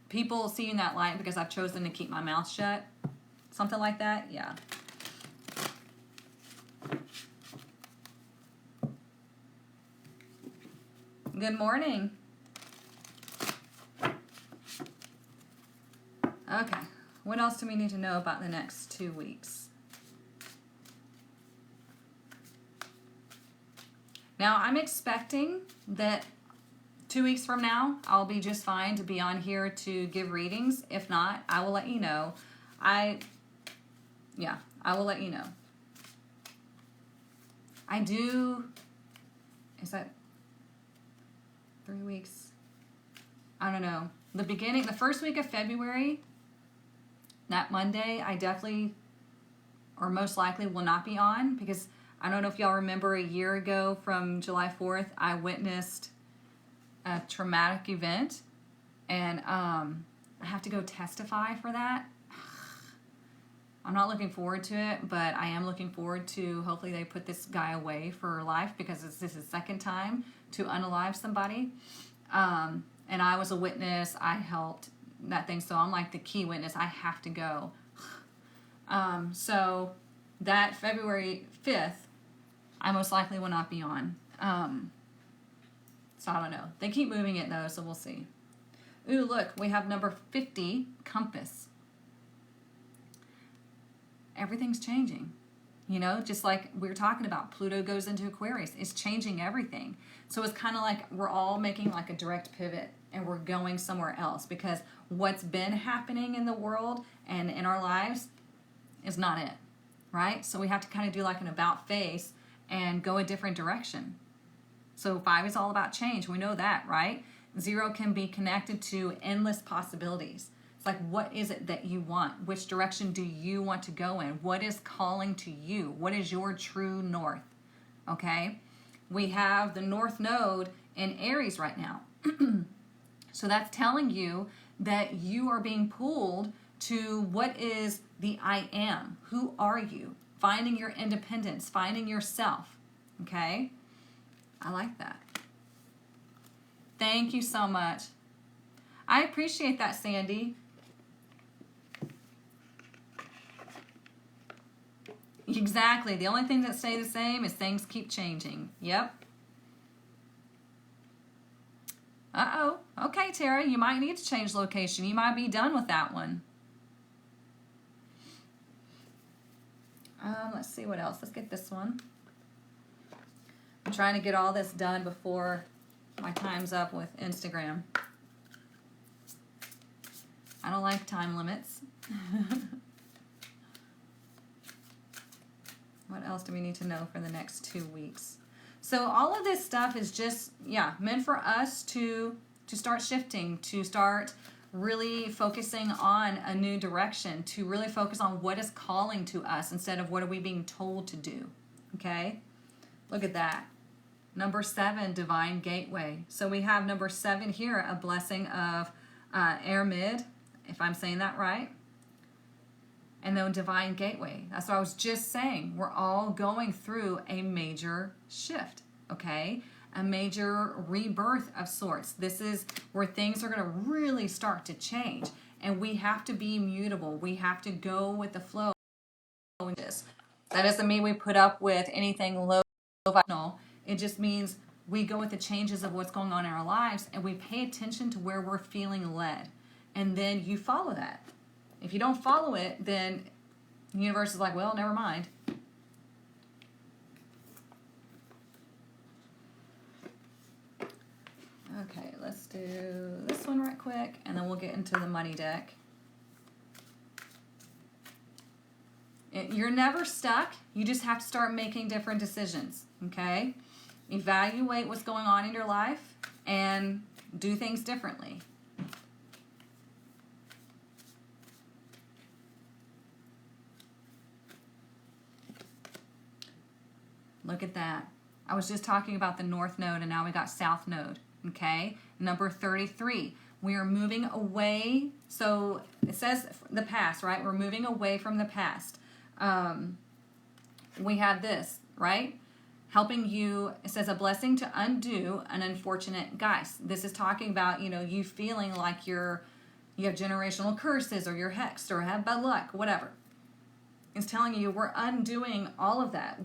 S1: people seeing that light because I've chosen to keep my mouth shut. Something like that. Yeah. Good morning. Okay. What else do we need to know about the next 2 weeks? Now, I'm expecting that 2 weeks from now, I'll be just fine to be on here to give readings. If not, I will let you know. I will let you know. I do is that 3 weeks? I don't know. The first week of February, that Monday, I definitely, or most likely, will not be on, because I don't know if y'all remember a year ago from July 4th, I witnessed a traumatic event, and I have to go testify for that. I'm not looking forward to it, but I am looking forward to, hopefully they put this guy away for life, because this is his second time to unalive somebody. And I was a witness. I helped that thing, so I'm like the key witness. I have to go. So that February 5th, I most likely will not be on. So I don't know. They keep moving it though, so we'll see. Ooh, look, we have number 50, compass. Everything's changing. You know, just like we were talking about, Pluto goes into Aquarius. It's changing everything. So it's kind of like we're all making like a direct pivot, and we're going somewhere else, because what's been happening in the world and in our lives is not it, right? So we have to kind of do like an about face and go a different direction. So 5 is all about change. We know that, right? 0 can be connected to endless possibilities. It's like, what is it that you want? Which direction do you want to go in? What is calling to you? What is your true north? Okay? We have the North Node in Aries right now. So that's telling you that you are being pulled to what is the I am. Who are you? Finding your independence, finding yourself. Okay? I like that. Thank you so much. I appreciate that, Sandy. Exactly. The only thing that stay the same is things keep changing. Yep. Uh-oh. Okay, Tara, you might need to change location. You might be done with that one. Let's see what else. Let's get this one. I'm trying to get all this done before my time's up with Instagram. I don't like time limits. What else do we need to know for the next 2 weeks? So all of this stuff is just, meant for us to start shifting, to start really focusing on a new direction, to really focus on what is calling to us instead of what are we being told to do, okay? Look at that. Number 7, divine gateway. So we have number 7 here, a blessing of Aramid, if I'm saying that right. And then divine gateway. That's what I was just saying. We're all going through a major shift, okay? A major rebirth of sorts. This is where things are going to really start to change. And we have to be mutable. We have to go with the flow. That doesn't mean we put up with anything low. It just means we go with the changes of what's going on in our lives, and we pay attention to where we're feeling led. And then you follow that. If you don't follow it, then the universe is like, well, never mind. Okay, let's do this one right quick, and then we'll get into the money deck. You're never stuck. You just have to start making different decisions, okay? Evaluate what's going on in your life and do things differently. Look at that. I was just talking about the North Node, and now we got South Node, okay? Number 33. We are moving away. So it says the past, right? We're moving away from the past. We have this, right? Helping you, it says a blessing to undo an unfortunate guise. This is talking about, you feeling like you have generational curses, or you're hexed, or have bad luck, whatever. It's telling you we're undoing all of that.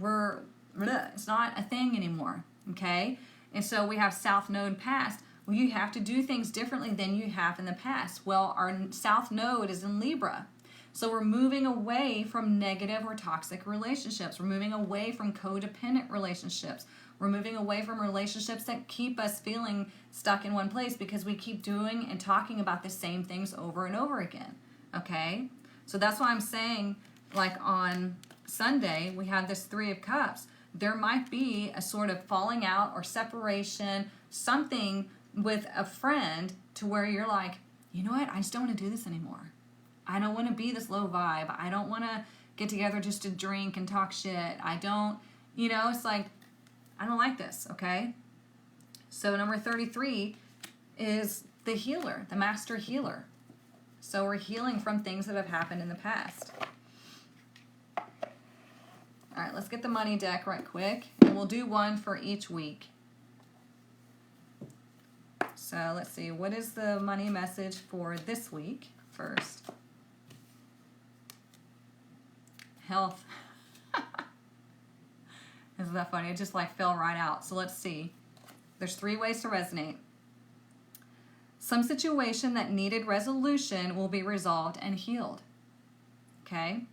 S1: It's not a thing anymore, okay? And so we have South Node past. Well, you have to do things differently than you have in the past. Well, our South Node is in Libra. So we're moving away from negative or toxic relationships. We're moving away from codependent relationships. We're moving away from relationships that keep us feeling stuck in one place because we keep doing and talking about the same things over and over again, okay? So that's why I'm saying, like on Sunday, we have this 3 of Cups. there might be a sort of falling out or separation, something with a friend to where you're like, you know what, I just don't want to do this anymore. I don't want to be this low vibe. I don't want to get together just to drink and talk shit. I don't, it's like, I don't like this, okay? So number 33 is the healer, the master healer. So we're healing from things that have happened in the past. All right, let's get the money deck right quick, and we'll do one for each week. So let's see, what is the money message for this week first? Health. Isn't that funny? It just like fell right out. So let's see. There's 3 ways to resonate. Some situation that needed resolution will be resolved and healed. Okay?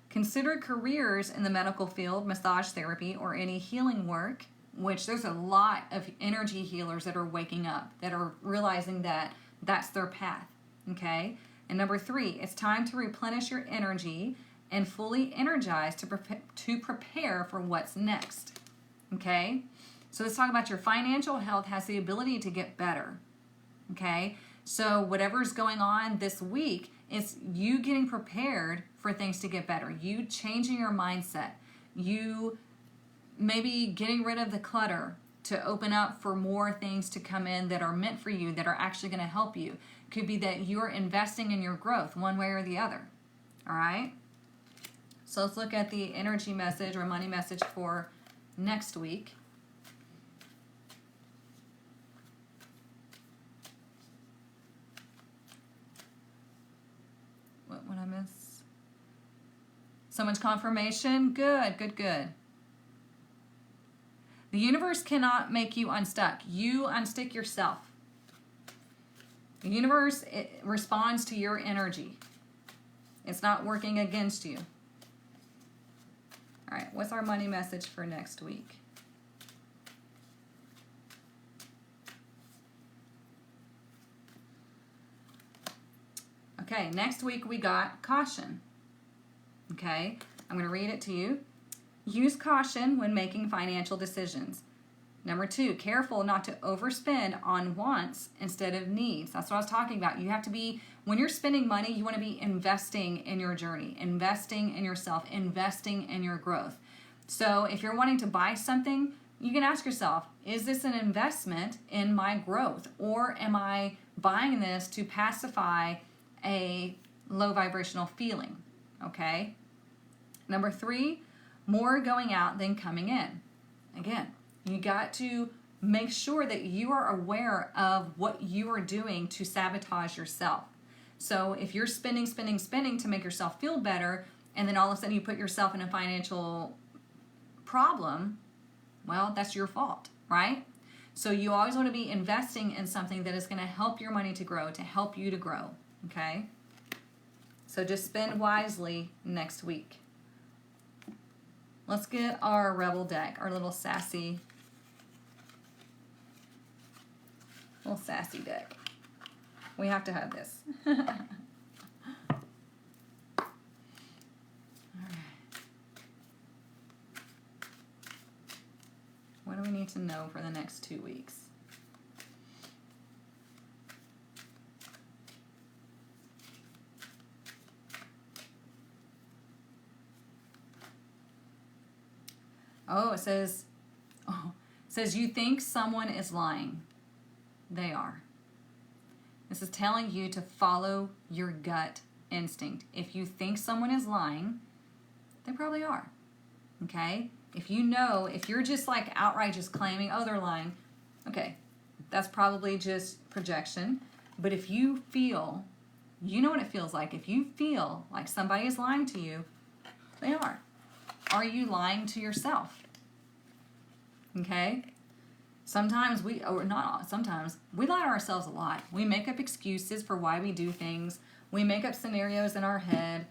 S1: Consider careers in the medical field, massage therapy, or any healing work, which there's a lot of energy healers that are waking up, that are realizing that that's their path. Okay? And number 3, it's time to replenish your energy and fully energize to prepare for what's next. Okay? So let's talk about your financial health has the ability to get better. Okay? So whatever's going on this week, it's you getting prepared for things to get better. You changing your mindset. You maybe getting rid of the clutter to open up for more things to come in that are meant for you, that are actually going to help you. It could be that you're investing in your growth one way or the other. All right? So let's look at the energy message or money message for next week. What would I miss? So much confirmation. Good, good, good. The universe cannot make you unstuck. You unstick yourself. The universe, it responds to your energy. It's not working against you. All right, what's our money message for next week? Okay, next week we got caution. Okay, I'm going to read it to you. Use caution when making financial decisions. Number 2, careful not to overspend on wants instead of needs. That's what I was talking about. You have to be, when you're spending money, you want to be investing in your journey, investing in yourself, investing in your growth. So if you're wanting to buy something, you can ask yourself, is this an investment in my growth? Or am I buying this to pacify a low vibrational feeling? Okay. Number 3, more going out than coming in. Again, you got to make sure that you are aware of what you are doing to sabotage yourself. So if you're spending to make yourself feel better, and then all of a sudden you put yourself in a financial problem, well, that's your fault, right? So you always want to be investing in something that is going to help your money to grow, to help you to grow, okay? So just spend wisely next week. Let's get our Rebel deck, our little sassy deck. We have to have this. All right. What do we need to know for the next 2 weeks? Oh, it says you think someone is lying. They are. This is telling you to follow your gut instinct. If you think someone is lying, they probably are. Okay? If you're just like outright just claiming, oh, they're lying, okay, that's probably just projection. But if you feel, you know what it feels like. If you feel like somebody is lying to you, they are. Are you lying to yourself? Okay? Sometimes we lie to ourselves a lot. We make up excuses for why we do things. We make up scenarios in our head.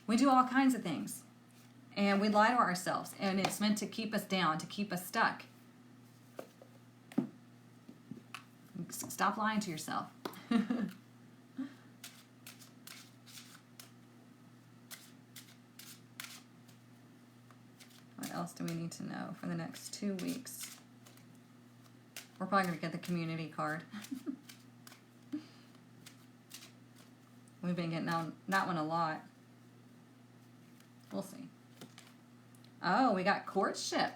S1: We do all kinds of things. And we lie to ourselves. And it's meant to keep us down, to keep us stuck. Stop lying to yourself. else do we need to know for the next 2 weeks? We're probably going to get the community card. We've been getting that one a lot. We'll see. Oh, we got courtship.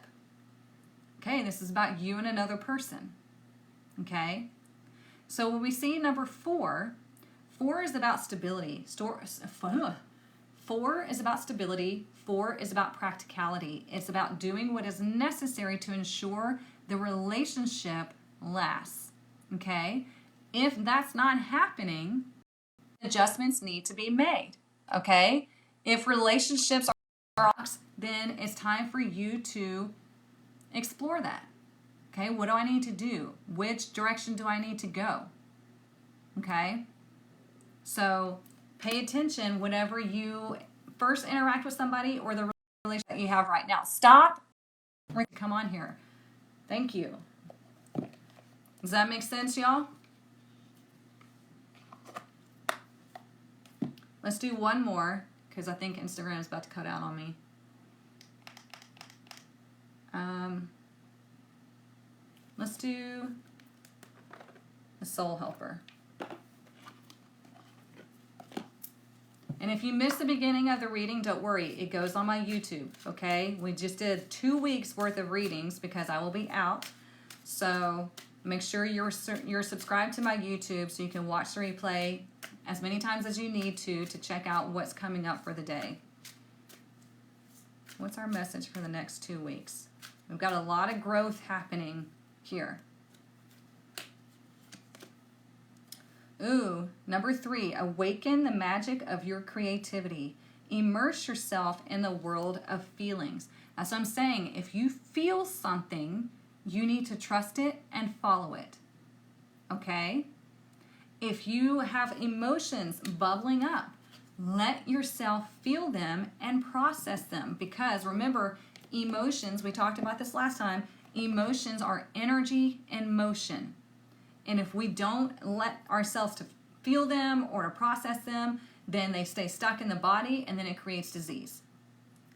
S1: Okay, this is about you and another person. Okay? So when we see number 4, 4 is about stability. 4 is about stability. 4 is about practicality. It's about doing what is necessary to ensure the relationship lasts. Okay? If that's not happening, adjustments need to be made. Okay? If relationships are rocks, then it's time for you to explore that. Okay? What do I need to do? Which direction do I need to go? Okay? So pay attention whenever you first interact with somebody or the relationship that you have right now. Stop. Come on here. Thank you. Does that make sense, y'all? Let's do one more because I think Instagram is about to cut out on me. Let's do the soul helper. And if you missed the beginning of the reading, don't worry. It goes on my YouTube, okay? We just did 2 weeks worth of readings because I will be out. So make sure you're subscribed to my YouTube so you can watch the replay as many times as you need to check out what's coming up for the day. What's our message for the next 2 weeks? We've got a lot of growth happening here. Ooh, number 3, awaken the magic of your creativity. Immerse yourself in the world of feelings. That's what I'm saying. If you feel something, you need to trust it and follow it. Okay? If you have emotions bubbling up, let yourself feel them and process them. Because remember, emotions, we talked about this last time, emotions are energy in motion. And if we don't let ourselves to feel them or to process them, then they stay stuck in the body and then it creates disease.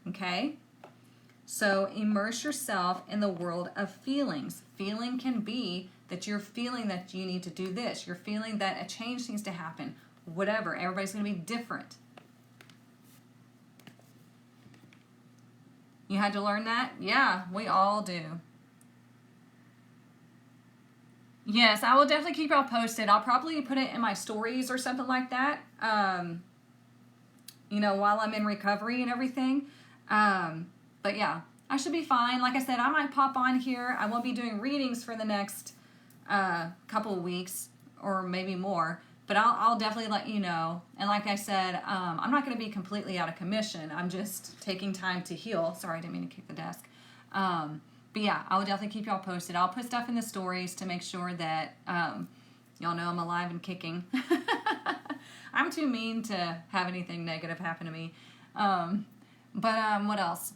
S1: Okay? So immerse yourself in the world of feelings. Feeling can be that you're feeling that you need to do this. You're feeling that a change needs to happen. Whatever. Everybody's going to be different. You had to learn that? Yeah, we all do. Yes, I will definitely keep y'all posted. I'll probably put it in my stories or something like that, you know, while I'm in recovery and everything. But yeah, I should be fine. Like I said, I might pop on here. I won't be doing readings for the next couple of weeks or maybe more, but I'll definitely let you know. And like I said, I'm not going to be completely out of commission. I'm just taking time to heal. Sorry, I didn't mean to kick the desk. But yeah, I will definitely keep y'all posted. I'll put stuff in the stories to make sure that y'all know I'm alive and kicking. I'm too mean to have anything negative happen to me. What else?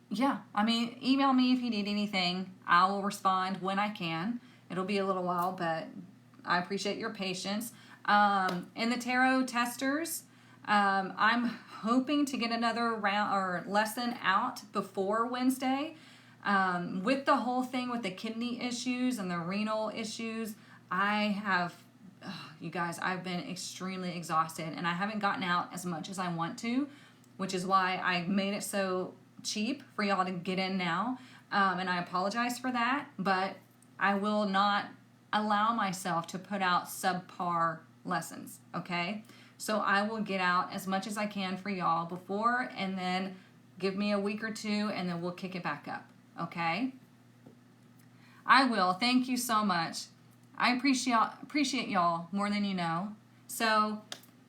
S1: Yeah, I mean, email me if you need anything. I will respond when I can. It'll be a little while, but I appreciate your patience. And the tarot testers, I'm hoping to get another round or lesson out before Wednesday. With the whole thing with the kidney issues and the renal issues, I have, you guys, I've been extremely exhausted and I haven't gotten out as much as I want to, which is why I made it so cheap for y'all to get in now. And I apologize for that, but I will not allow myself to put out subpar lessons, okay? So I will get out as much as I can for y'all before, and then give me a week or two, and then we'll kick it back up, okay? I will. Thank you so much. I appreciate y'all more than you know. So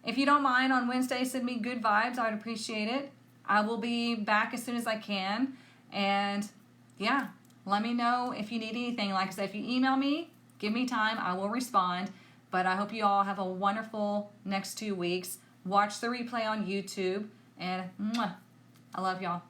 S1: if you don't mind, on Wednesday, send me good vibes. I would appreciate it. I will be back as soon as I can. And yeah, let me know if you need anything. Like I said, if you email me, give me time. I will respond. But I hope you all have a wonderful next 2 weeks. Watch the replay on YouTube. And I love y'all.